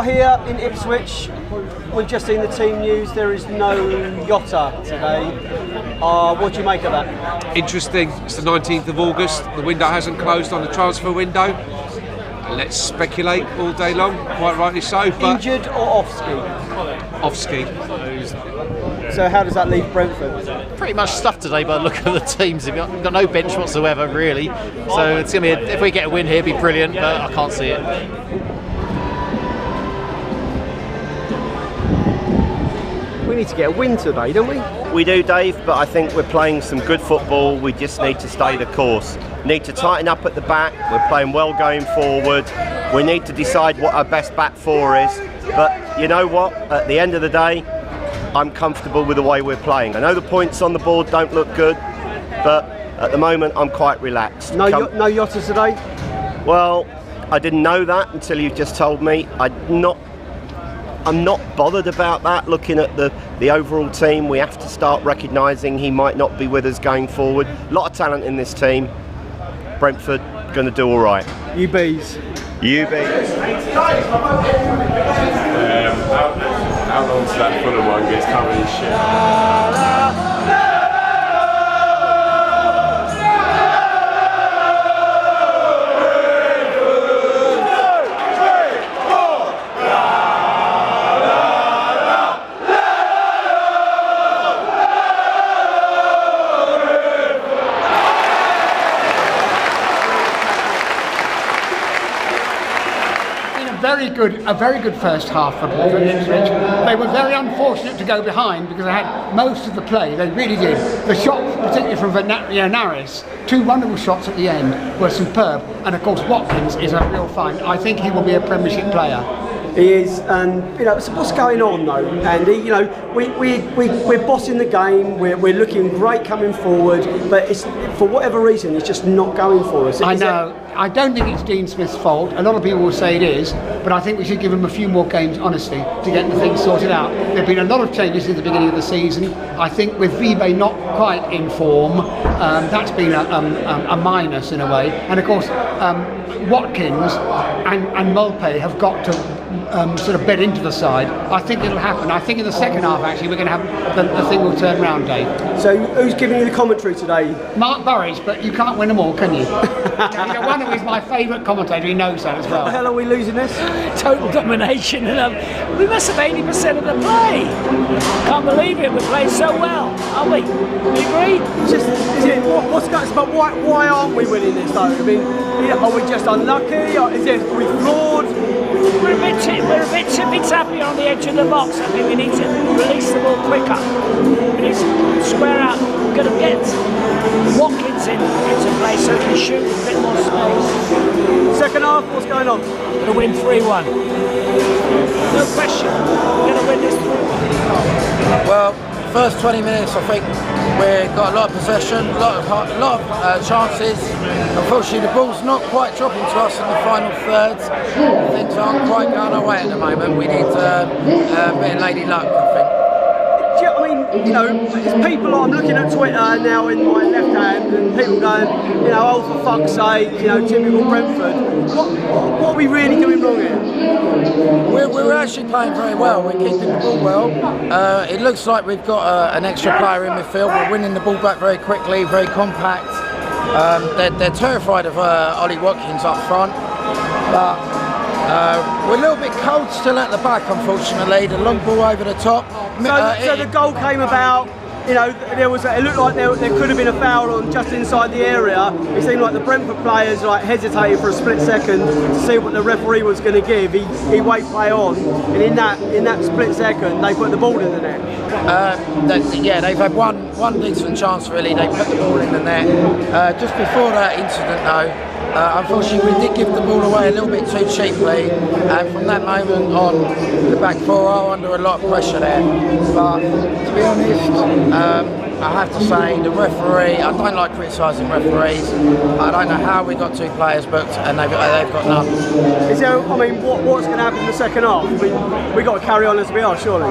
here in Ipswich. We've just seen the team news. There is no Jota today. What do you make of that? Interesting. It's the 19th of August. The window hasn't closed on the transfer window. Let's speculate all day long, quite rightly so. But injured or off ski? Off ski. So how does that leave Brentford? Pretty much stuffed today by the look of the teams. We've got no bench whatsoever, really. So it's going to be, if we get a win here, it'd be brilliant, but I can't see it. We need to get a win today, don't we? We do, Dave, but I think we're playing some good football. We just need to stay the course. Need to tighten up at the back. We're playing well going forward. We need to decide what our best back four is. But you know what? At the end of the day, I'm comfortable with the way we're playing. I know the points on the board don't look good, but at the moment I'm quite relaxed. No Jota today? Well, I didn't know that until you just told me. I'm not bothered about that. Looking at the overall team, we have to start recognising he might not be with us going forward. A lot of talent in this team. Brentford going to do all right. You bees. You bees. How long till that Fulham one gets covered in shit? A very good first half for Ipswich. They were very unfortunate to go behind because they had most of the play. They really did. The shots, particularly from Naris, two wonderful shots at the end were superb. And of course, Watkins is a real find. I think he will be a Premiership player. He is, and so what's going on though, Andy? We're bossing the game. We're looking great coming forward, but it's for whatever reason it's just not going for us. I know. I don't think it's Dean Smith's fault. A lot of people will say it is, but I think we should give him a few more games, honestly, to get the things sorted out. There have been a lot of changes at the beginning of the season. I think with Vibe not quite in form, that's been a minus in a way. And of course, Watkins and Mulpay have got to sort of bed into the side. I think it'll happen. I think in the second half, actually, we're going to have the thing will turn round, Dave. So who's giving you the commentary today? Mark Burridge, but you can't win them all, can you? One of his my favourite commentator. He knows that as well. How the hell are we losing this? Total domination, and we must have 80% of the play. Can't believe it. We're playing so well, aren't we? Do you agree? What's going on? Why aren't we winning this though? I mean, are we just unlucky? Are we flawed? We're a bit tippy-tappy on the edge of the box. I think we need to release the ball quicker. We need to square out. We're going to get Watkins into play so he can shoot a bit more space. Second half, what's going on? We're going to win 3-1. No question. We're going to win this 3-1. Well, first 20 minutes, I think we've got a lot of possession, a lot of chances. Unfortunately, the ball's not quite dropping to us in the final third. Things aren't quite going our way at the moment. We need a bit of lady luck, I think. I mean, it's people. I'm looking at Twitter now in my left hand, and people going, oh for fuck's sake, typical Brentford. What are we really doing wrong here? We're actually playing very well. We're keeping the ball well. It looks like we've got an extra player in midfield. We're winning the ball back very quickly, very compact. They're terrified of Ollie Watkins up front, but we're a little bit cold still at the back, unfortunately. The long ball over the top. So the goal came about. It looked like there could have been a foul on just inside the area. It seemed like the Brentford players hesitated for a split second to see what the referee was going to give. He waited play on, and in that split second, they put the ball in the net. They've had one decent chance really. They put the ball in the net. Just before that incident, though. Unfortunately, we did give the ball away a little bit too cheaply, and from that moment on, the back four are under a lot of pressure there. But to be honest, I have to say the referee. I don't like criticising referees. I don't know how we got two players booked and they've got none. What's going to happen in the second half? We got to carry on as we are, surely.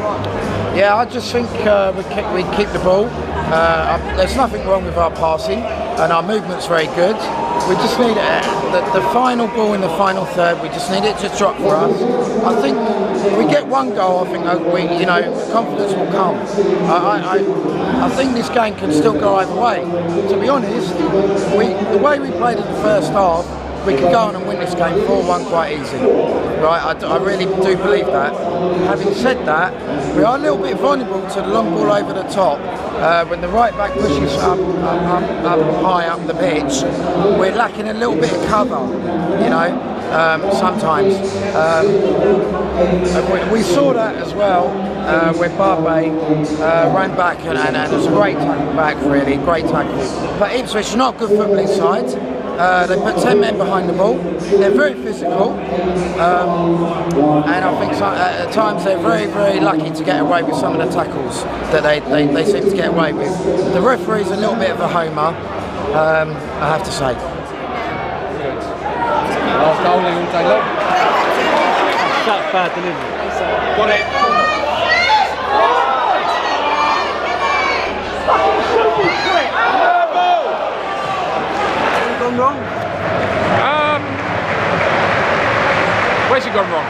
Yeah, I just think we keep the ball. There's nothing wrong with our passing, and our movement's very good. We just need the final ball in the final third. We just need it to drop for us. I think we get one goal, I think the confidence will come. I think this game can still go either way. To be honest, the way we played in the first half, we could go on and win this game 4-1 quite easy. Right, I really do believe that. Having said that, we are a little bit vulnerable to the long ball over the top. When the right back pushes up high up the pitch, we're lacking a little bit of cover, sometimes. We saw that as well when Barbe ran back and it was a great tackle back, really, great tackle. But Ipswich are not good footballing side. They put 10 men behind the ball. They're very physical, and I think at times they're very, very lucky to get away with some of the tackles that they seem to get away with. The referee's a little bit of a homer, I have to say. Last goal all day long. That's bad delivery. Got it. Gone wrong? Where's it gone wrong?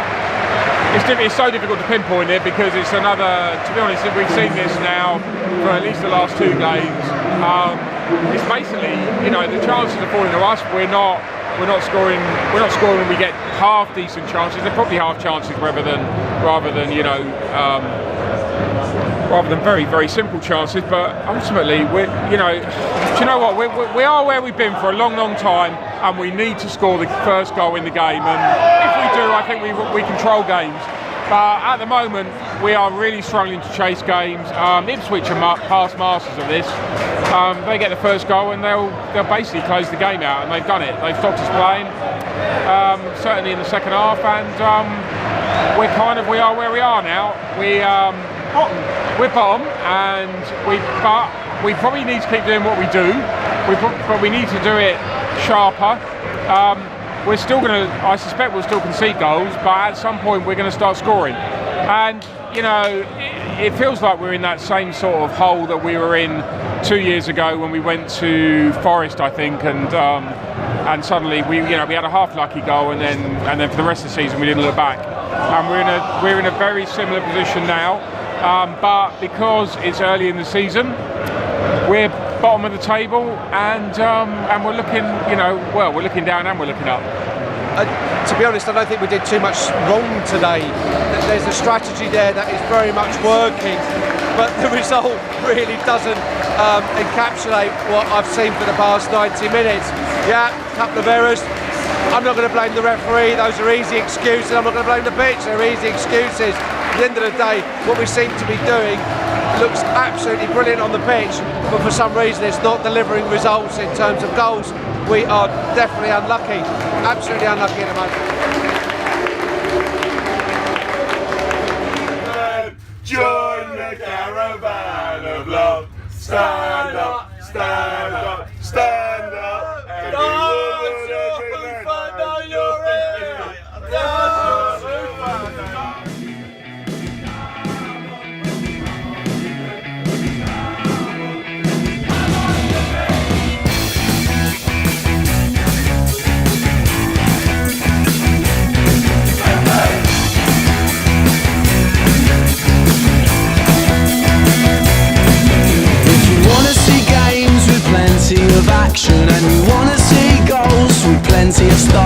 It's so difficult to pinpoint it because it's another. To be honest, we've seen this now for at least the last 2 games. It's basically, the chances are falling to us. We're not scoring. We're not scoring when we get half decent chances. They're probably half chances rather than very, very simple chances. But ultimately, do you know what? We are where we've been for a long, long time, and we need to score the first goal in the game. And if we do, I think we control games. But at the moment, we are really struggling to chase games. Ipswich are past masters of this. They get the first goal and they'll basically close the game out, and they've done it. They've stopped us playing, certainly in the second half, and we are where we are now. We're bottom, and we probably need to keep doing what we do. But we need to do it sharper. We're still I suspect we'll still concede goals, but at some point we're going to start scoring. And it feels like we're in that same sort of hole that we were in 2 years ago when we went to Forest, I think, and suddenly we had a half lucky goal, and then for the rest of the season we didn't look back. And we're in a very similar position now, but because it's early in the season, we're bottom of the table, and we're looking, we're looking down and we're looking up. To be honest, I don't think we did too much wrong today. There's a strategy there that is very much working, but the result really doesn't encapsulate what I've seen for the past 90 minutes. Yeah, a couple of errors. I'm not going to blame the referee. Those are easy excuses. I'm not going to blame the pitch. They're easy excuses. At the end of the day, what we seem to be doing looks absolutely brilliant on the pitch, but for some reason it's not delivering results in terms of goals. We are definitely unlucky, absolutely unlucky at the moment. Join the caravan of love. Stand up, stand up, stand up. Of action, and you wanna see goals with plenty of stars.